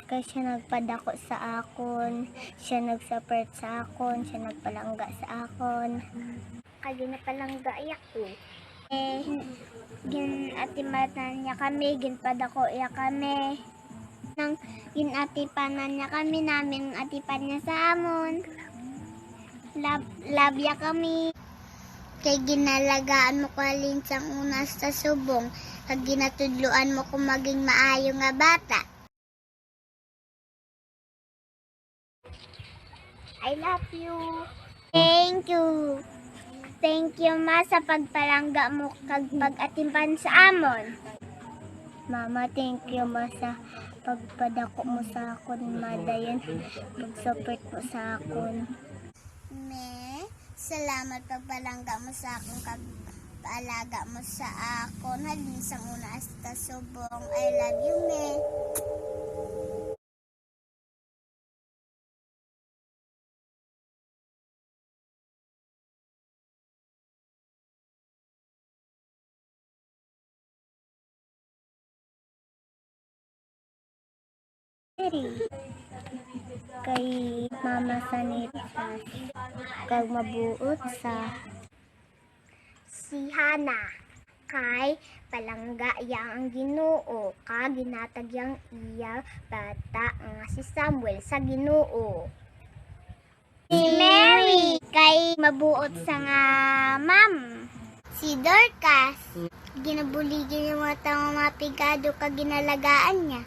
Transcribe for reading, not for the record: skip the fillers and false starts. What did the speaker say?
Kaya siya nagpadako sa akon, siya nagsupport sa akon, siya nagpalangga sa akon. Kaya napalangga ko. Ginatimanan niya kami, ginpadako iya kami. Nang ginatipanan niya kami, namin atipan niya sa amon. Labya kami. Kay ginalagaan mo ko halin sang unas sa subong, kag ginatudluan mo kung maging maayo nga bata. I love you. Thank you. Thank you, ma, sa pagpalangga mo kag pag-atimpan sa amon. Mama, thank you, ma, sa pagpadako mo sa akon, ma, dayon pag-support mo sa akon. Salamat pagpalangga mo sa akon kag paalaga mo sa akon halin sang una hasta subong. I love you, me. Kay Mama Sanitas kag mabuot sa si Hana kay palangga yang ang Ginoo kag ginatag yang iya bata nga si Samuel sa Ginoo. Si Mary kay mabuot sa nga ma'am. Si Dorcas ginabuligi niya mga tao mga pigado kag ginalagaan niya.